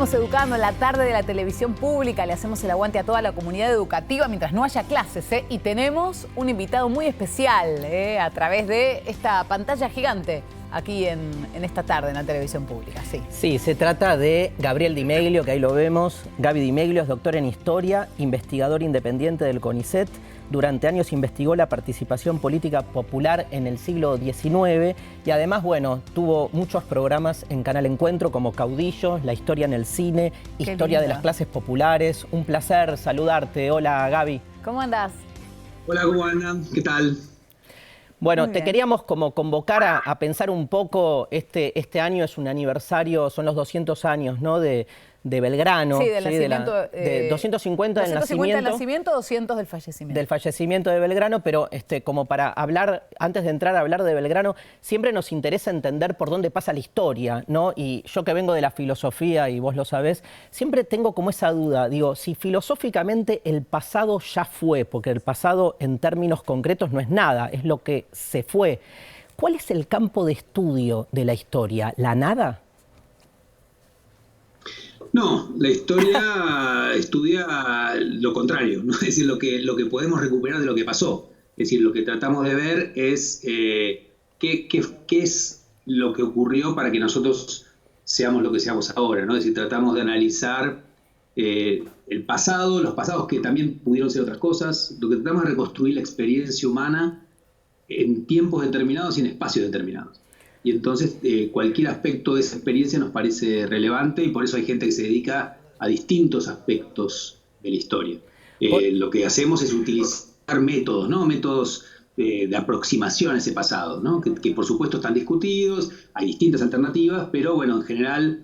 seguimos educando en la tarde de la televisión pública, le hacemos el aguante a toda la comunidad educativa mientras no haya clases, y tenemos un invitado muy especial a través de esta pantalla gigante aquí en esta tarde en la televisión pública. Sí, se trata de Gabriel Di Meglio, que ahí lo vemos. Gaby Di Meglio es doctor en Historia, investigador independiente del CONICET. Durante años investigó la participación política popular en el siglo XIX y además, bueno, tuvo muchos programas en Canal Encuentro como Caudillos, La historia en el cine, Historia de las clases populares. Un placer saludarte. Hola, Gaby. ¿Cómo andás? Hola, ¿cómo andan? ¿Qué tal? Bueno, te queríamos como convocar a pensar un poco, este año es un aniversario, son los 200 años, ¿no?, de Belgrano. Sí, del nacimiento. 250 del 250 del nacimiento, 200 del fallecimiento. Del fallecimiento de Belgrano, pero como para hablar, antes de entrar a hablar de Belgrano, siempre nos interesa entender por dónde pasa la historia, ¿no? Y yo que vengo de la filosofía, y vos lo sabés, siempre tengo como esa duda, digo, si filosóficamente el pasado ya fue, porque el pasado en términos concretos no es nada, es lo que se fue. ¿Cuál es el campo de estudio de la historia? ¿La nada? No, la historia estudia lo contrario, ¿no? Es decir, lo que podemos recuperar de lo que pasó. Es decir, lo que tratamos de ver es qué es lo que ocurrió para que nosotros seamos lo que seamos ahora, ¿no? Es decir, tratamos de analizar el pasado, los pasados que también pudieron ser otras cosas. Lo que tratamos de reconstruir la experiencia humana en tiempos determinados y en espacios determinados. Y entonces cualquier aspecto de esa experiencia nos parece relevante y por eso hay gente que se dedica a distintos aspectos de la historia. Lo que hacemos es utilizar métodos, ¿no? Métodos de aproximación a ese pasado, ¿no? Que por supuesto están discutidos, hay distintas alternativas, pero bueno, en general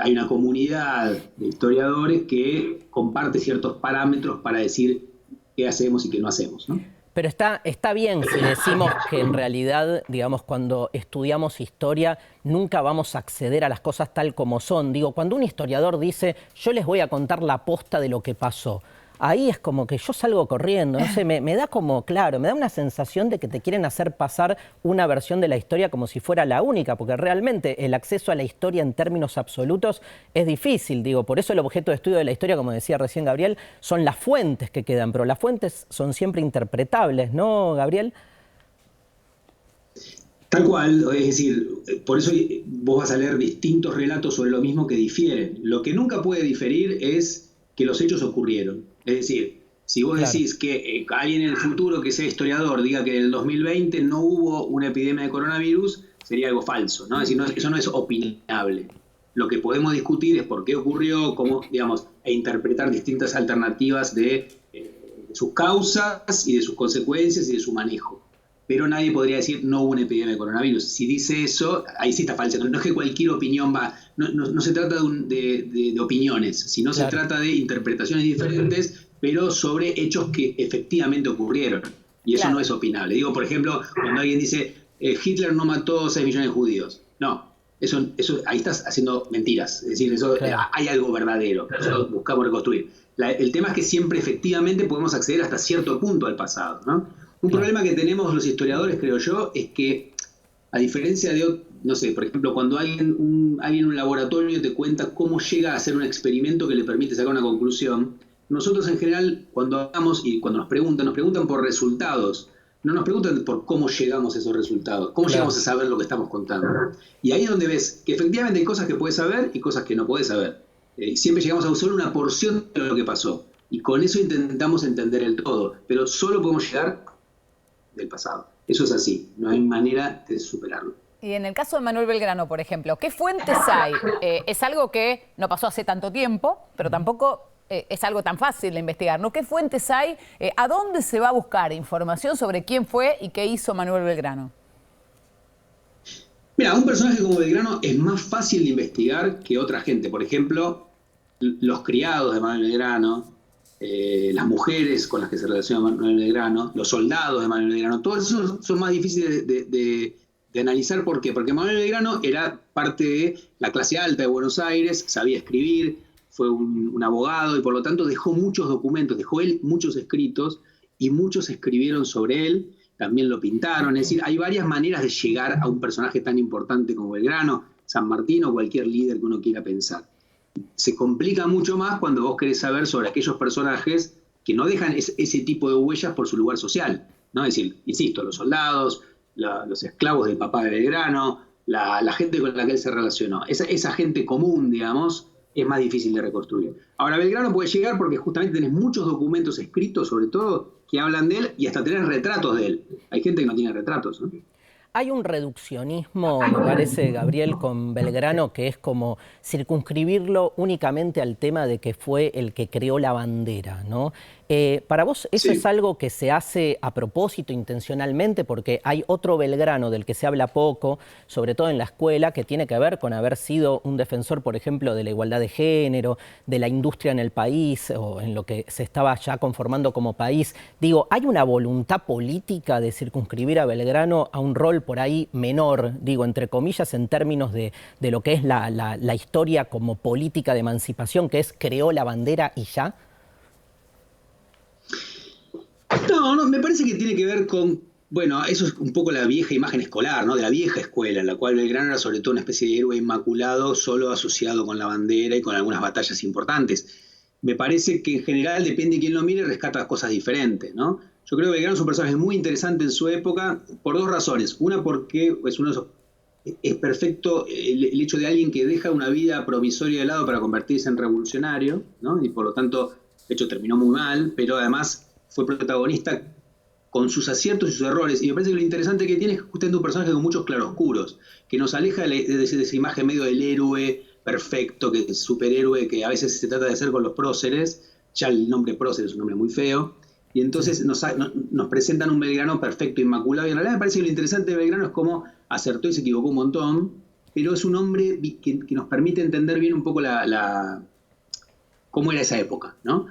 hay una comunidad de historiadores que comparte ciertos parámetros para decir qué hacemos y qué no hacemos, ¿no? Pero está bien si decimos que en realidad, digamos, cuando estudiamos historia, nunca vamos a acceder a las cosas tal como son. Digo, cuando un historiador dice, yo les voy a contar la posta de lo que pasó, ahí es como que yo salgo corriendo, no sé, me da como, claro, me da una sensación de que te quieren hacer pasar una versión de la historia como si fuera la única, porque realmente el acceso a la historia en términos absolutos es difícil, digo, por eso el objeto de estudio de la historia, como decía recién Gabriel, son las fuentes que quedan, pero las fuentes son siempre interpretables, ¿no, Gabriel? Tal cual, es decir, por eso vos vas a leer distintos relatos sobre lo mismo que difieren. Lo que nunca puede diferir es que los hechos ocurrieron. Es decir, si vos decís que alguien en el futuro que sea historiador diga que en el 2020 no hubo una epidemia de coronavirus, sería algo falso, ¿no? Es decir, eso no es opinable. Lo que podemos discutir es por qué ocurrió, cómo, digamos, e interpretar distintas alternativas de sus causas y de sus consecuencias y de su manejo. Pero nadie podría decir no hubo una epidemia de coronavirus. Si dice eso, ahí sí está falseando. No es que cualquier opinión va... No se trata de opiniones, sino se trata de interpretaciones diferentes, pero sobre hechos que efectivamente ocurrieron. Y eso no es opinable. Digo, por ejemplo, cuando alguien dice Hitler no mató 6 millones de judíos. No, eso ahí estás haciendo mentiras. Es decir, eso hay algo verdadero. Eso buscamos reconstruir. El tema es que siempre efectivamente podemos acceder hasta cierto punto al pasado, ¿no? Un problema que tenemos los historiadores, creo yo, es que, a diferencia de, no sé, por ejemplo, cuando alguien en un laboratorio te cuenta cómo llega a hacer un experimento que le permite sacar una conclusión, nosotros en general, cuando hablamos y cuando nos preguntan por resultados, no nos preguntan por cómo llegamos a esos resultados, cómo llegamos a saber lo que estamos contando. Y ahí es donde ves que efectivamente hay cosas que puedes saber y cosas que no puedes saber. Siempre llegamos a usar una porción de lo que pasó. Y con eso intentamos entender el todo, pero solo podemos llegar del pasado. Eso es así, no hay manera de superarlo. Y en el caso de Manuel Belgrano, por ejemplo, ¿qué fuentes hay? Es algo que no pasó hace tanto tiempo, pero tampoco es algo tan fácil de investigar, ¿no? ¿Qué fuentes hay? ¿A dónde se va a buscar información sobre quién fue y qué hizo Manuel Belgrano? Mira, un personaje como Belgrano es más fácil de investigar que otra gente. Por ejemplo, los criados de Manuel Belgrano, las mujeres con las que se relaciona Manuel Belgrano, los soldados de Manuel Belgrano, todos esos son más difíciles de analizar. ¿Por qué? Porque Manuel Belgrano era parte de la clase alta de Buenos Aires, sabía escribir, fue un abogado y por lo tanto dejó muchos documentos, dejó él muchos escritos y muchos escribieron sobre él, también lo pintaron. Es decir, hay varias maneras de llegar a un personaje tan importante como Belgrano, San Martín o cualquier líder que uno quiera pensar. se complica mucho más cuando vos querés saber sobre aquellos personajes que no dejan ese tipo de huellas por su lugar social, ¿no? Es decir, insisto, los soldados, los esclavos del papá de Belgrano, la gente con la que él se relacionó. Esa gente común, digamos, es más difícil de reconstruir. Ahora, Belgrano puede llegar porque justamente tenés muchos documentos escritos, sobre todo, que hablan de él y hasta tenés retratos de él. Hay gente que no tiene retratos, ¿no? Hay un reduccionismo, me parece, Gabriel, con Belgrano, que es como circunscribirlo únicamente al tema de que fue el que creó la bandera, ¿no? Para vos, ¿eso es algo que se hace a propósito, intencionalmente? Porque hay otro Belgrano del que se habla poco, sobre todo en la escuela, que tiene que ver con haber sido un defensor, por ejemplo, de la igualdad de género, de la industria en el país, o en lo que se estaba ya conformando como país. Digo, ¿hay una voluntad política de circunscribir a Belgrano a un rol por ahí menor, digo, entre comillas, en términos de lo que es la historia como política de emancipación, que es creó la bandera y ya? No, me parece que tiene que ver con, bueno, eso es un poco la vieja imagen escolar, ¿no? De la vieja escuela, en la cual Belgrano era sobre todo una especie de héroe inmaculado, solo asociado con la bandera y con algunas batallas importantes. Me parece que en general, depende de quién lo mire, rescata cosas diferentes, ¿no? Yo creo que Belgrano es un personaje muy interesante en su época por dos razones. Una, porque es perfecto el hecho de alguien que deja una vida provisoria de lado para convertirse en revolucionario, ¿no? Y por lo tanto, de hecho, terminó muy mal, pero además fue protagonista con sus aciertos y sus errores. Y me parece que lo interesante que tiene es justamente un personaje con muchos claroscuros, que nos aleja de esa imagen medio del héroe perfecto, que es superhéroe, que a veces se trata de hacer con los próceres. Ya el nombre prócer es un nombre muy feo. Y entonces nos presentan un Belgrano perfecto, inmaculado. Y en realidad me parece que lo interesante de Belgrano es cómo acertó y se equivocó un montón, pero es un hombre que nos permite entender bien un poco cómo era esa época, ¿no?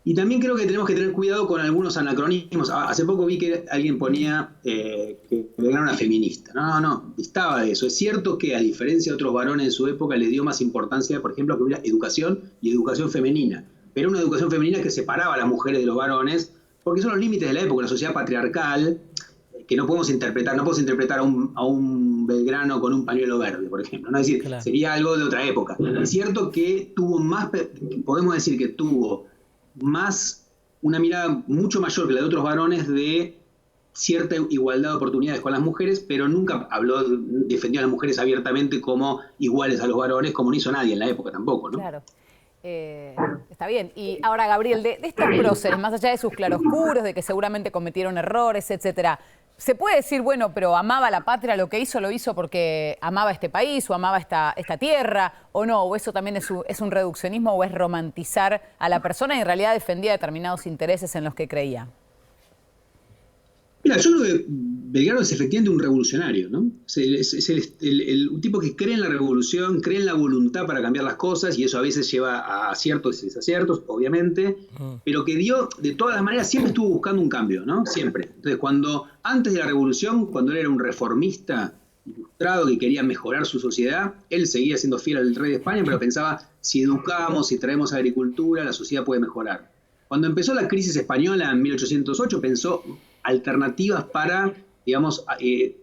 Y también creo que tenemos que tener cuidado con algunos anacronismos. Hace poco vi que alguien ponía que Belgrano era feminista. No, distaba de eso. Es cierto que, a diferencia de otros varones en su época, le dio más importancia, por ejemplo, que hubiera educación y educación femenina. Pero una educación femenina que separaba a las mujeres de los varones, porque son los límites de la época, una sociedad patriarcal, que no podemos interpretar a un Belgrano con un pañuelo verde, por ejemplo, ¿no? Es decir, claro, sería algo de otra época. Es cierto que podemos decir que tuvo más una mirada mucho mayor que la de otros varones de cierta igualdad de oportunidades con las mujeres, pero nunca defendió a las mujeres abiertamente como iguales a los varones, como no hizo nadie en la época tampoco, ¿no? Claro. Está bien. Y ahora, Gabriel, de estos próceres, más allá de sus claroscuros, de que seguramente cometieron errores, etcétera, ¿se puede decir, bueno, pero amaba la patria, lo hizo porque amaba este país o amaba esta tierra, o no? ¿O eso también es un reduccionismo o es romantizar a la persona y en realidad defendía determinados intereses en los que creía? Mira, yo creo que Belgrano es efectivamente un revolucionario, ¿no? Es un tipo que cree en la revolución, cree en la voluntad para cambiar las cosas, y eso a veces lleva a aciertos y desaciertos, obviamente, pero que de todas las maneras, siempre estuvo buscando un cambio, ¿no? Siempre. Entonces, antes de la revolución, cuando él era un reformista ilustrado que quería mejorar su sociedad, él seguía siendo fiel al rey de España, pero pensaba, si educamos, si traemos agricultura, la sociedad puede mejorar. Cuando empezó la crisis española en 1808, pensó alternativas para, digamos,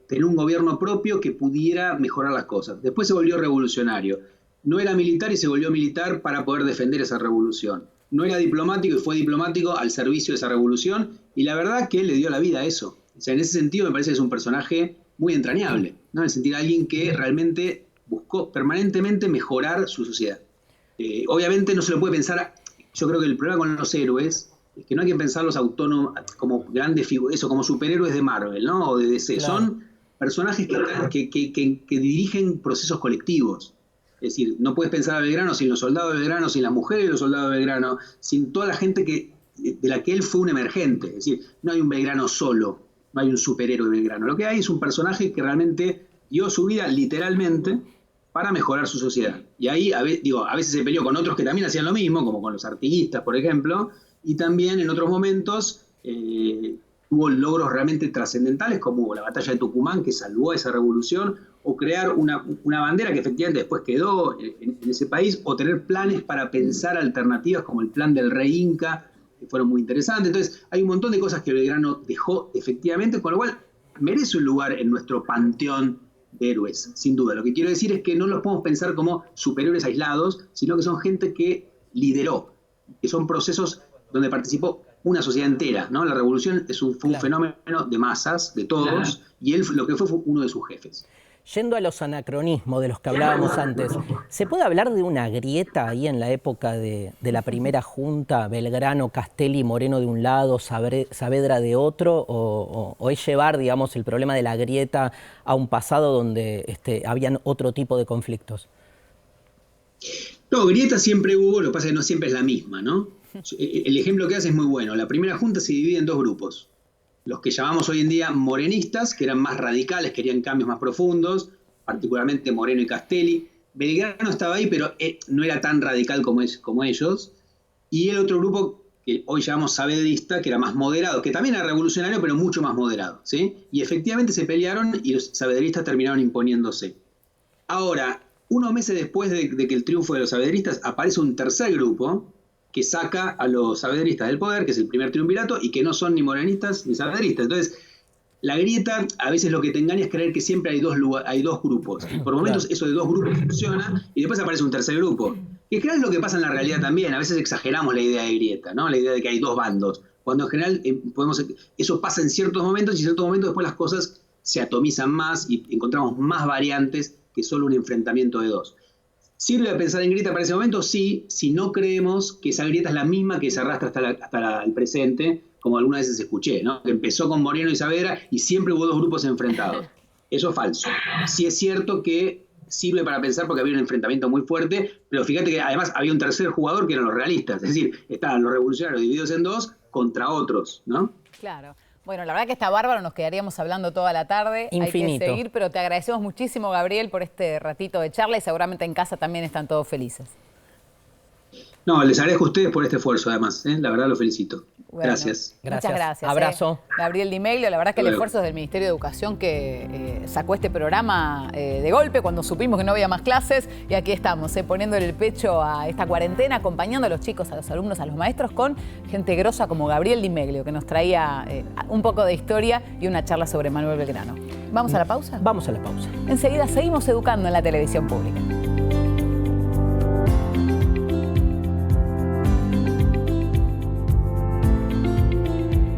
tener un gobierno propio que pudiera mejorar las cosas. Después se volvió revolucionario. No era militar y se volvió militar para poder defender esa revolución. No era diplomático y fue diplomático al servicio de esa revolución, y la verdad que le dio la vida a eso. O sea, en ese sentido me parece que es un personaje muy entrañable, ¿no? En el sentido de alguien que realmente buscó permanentemente mejorar su sociedad. Obviamente no se lo puede pensar. Yo creo que el problema con los héroes es que no hay que pensarlos autónomos como grandes figuras, como superhéroes de Marvel, ¿no? O de DC. Claro. Son personajes que dirigen procesos colectivos. Es decir, no puedes pensar a Belgrano sin los soldados de Belgrano, sin las mujeres de los soldados de Belgrano, sin toda la gente de la que él fue un emergente. Es decir, no hay un Belgrano solo, no hay un superhéroe de Belgrano. Lo que hay es un personaje que realmente dio su vida literalmente para mejorar su sociedad. Y ahí, a veces se peleó con otros que también hacían lo mismo, como con los artiguistas, por ejemplo, y también en otros momentos tuvo logros realmente trascendentales, como la batalla de Tucumán, que salvó a esa revolución, o crear una bandera que efectivamente después quedó en ese país, o tener planes para pensar alternativas, como el plan del rey Inca, que fueron muy interesantes. Entonces, hay un montón de cosas que Belgrano dejó efectivamente, con lo cual merece un lugar en nuestro panteón de héroes, sin duda. Lo que quiero decir es que no los podemos pensar como superhéroes aislados, sino que son gente que lideró, que son procesos donde participó una sociedad entera, ¿no? La revolución fue un fenómeno de masas, de todos, y él lo que fue uno de sus jefes. Yendo a los anacronismos de los que hablábamos antes, ¿se puede hablar de una grieta ahí en la época de la primera junta, Belgrano, Castelli, Moreno de un lado, Saavedra de otro, o es llevar, digamos, el problema de la grieta a un pasado donde habían otro tipo de conflictos? No, grieta siempre hubo, lo que pasa es que no siempre es la misma, ¿no? El ejemplo que hace es muy bueno. La primera junta se divide en dos grupos. Los que llamamos hoy en día morenistas, que eran más radicales, querían cambios más profundos, particularmente Moreno y Castelli. Belgrano estaba ahí, pero no era tan radical como ellos. Y el otro grupo, que hoy llamamos saavedrista, que era más moderado, que también era revolucionario, pero mucho más moderado, ¿sí? Y efectivamente se pelearon y los saavedristas terminaron imponiéndose. Ahora, unos meses después de que el triunfo de los saavedristas, aparece un tercer grupo que saca a los saavedristas del poder, que es el primer triunvirato, y que no son ni morenistas ni saavedristas. Entonces, la grieta, a veces lo que te engaña es creer que siempre hay dos grupos. Y por momentos eso de dos grupos funciona, y después aparece un tercer grupo. Que claro es lo que pasa en la realidad también. A veces exageramos la idea de grieta, ¿no? La idea de que hay dos bandos. Cuando en general eso pasa en ciertos momentos, y en ciertos momentos después las cosas se atomizan más y encontramos más variantes que solo un enfrentamiento de dos. ¿Sirve pensar en grieta para ese momento? Sí, si no creemos que esa grieta es la misma que se arrastra hasta el presente, como algunas veces escuché, ¿no? Que empezó con Moreno y Saavedra y siempre hubo dos grupos enfrentados. Eso es falso. Sí es cierto que sirve para pensar porque había un enfrentamiento muy fuerte, pero fíjate que además había un tercer jugador que eran los realistas, es decir, estaban los revolucionarios divididos en dos contra otros, ¿no? Claro. Bueno, la verdad que está bárbaro, nos quedaríamos hablando toda la tarde. Infinito. Hay que seguir, pero te agradecemos muchísimo, Gabriel, por este ratito de charla y seguramente en casa también están todos felices. No, les agradezco a ustedes por este esfuerzo, además, ¿eh? La verdad lo felicito. Bueno, gracias. Muchas gracias. Abrazo. Gabriel Di Meglio, la verdad que el esfuerzo es del Ministerio de Educación que sacó este programa de golpe cuando supimos que no había más clases y aquí estamos, poniéndole el pecho a esta cuarentena, acompañando a los chicos, a los alumnos, a los maestros con gente grosa como Gabriel Di Meglio, que nos traía un poco de historia y una charla sobre Manuel Belgrano. ¿Vamos a la pausa? Vamos a la pausa. Enseguida seguimos educando en la televisión pública.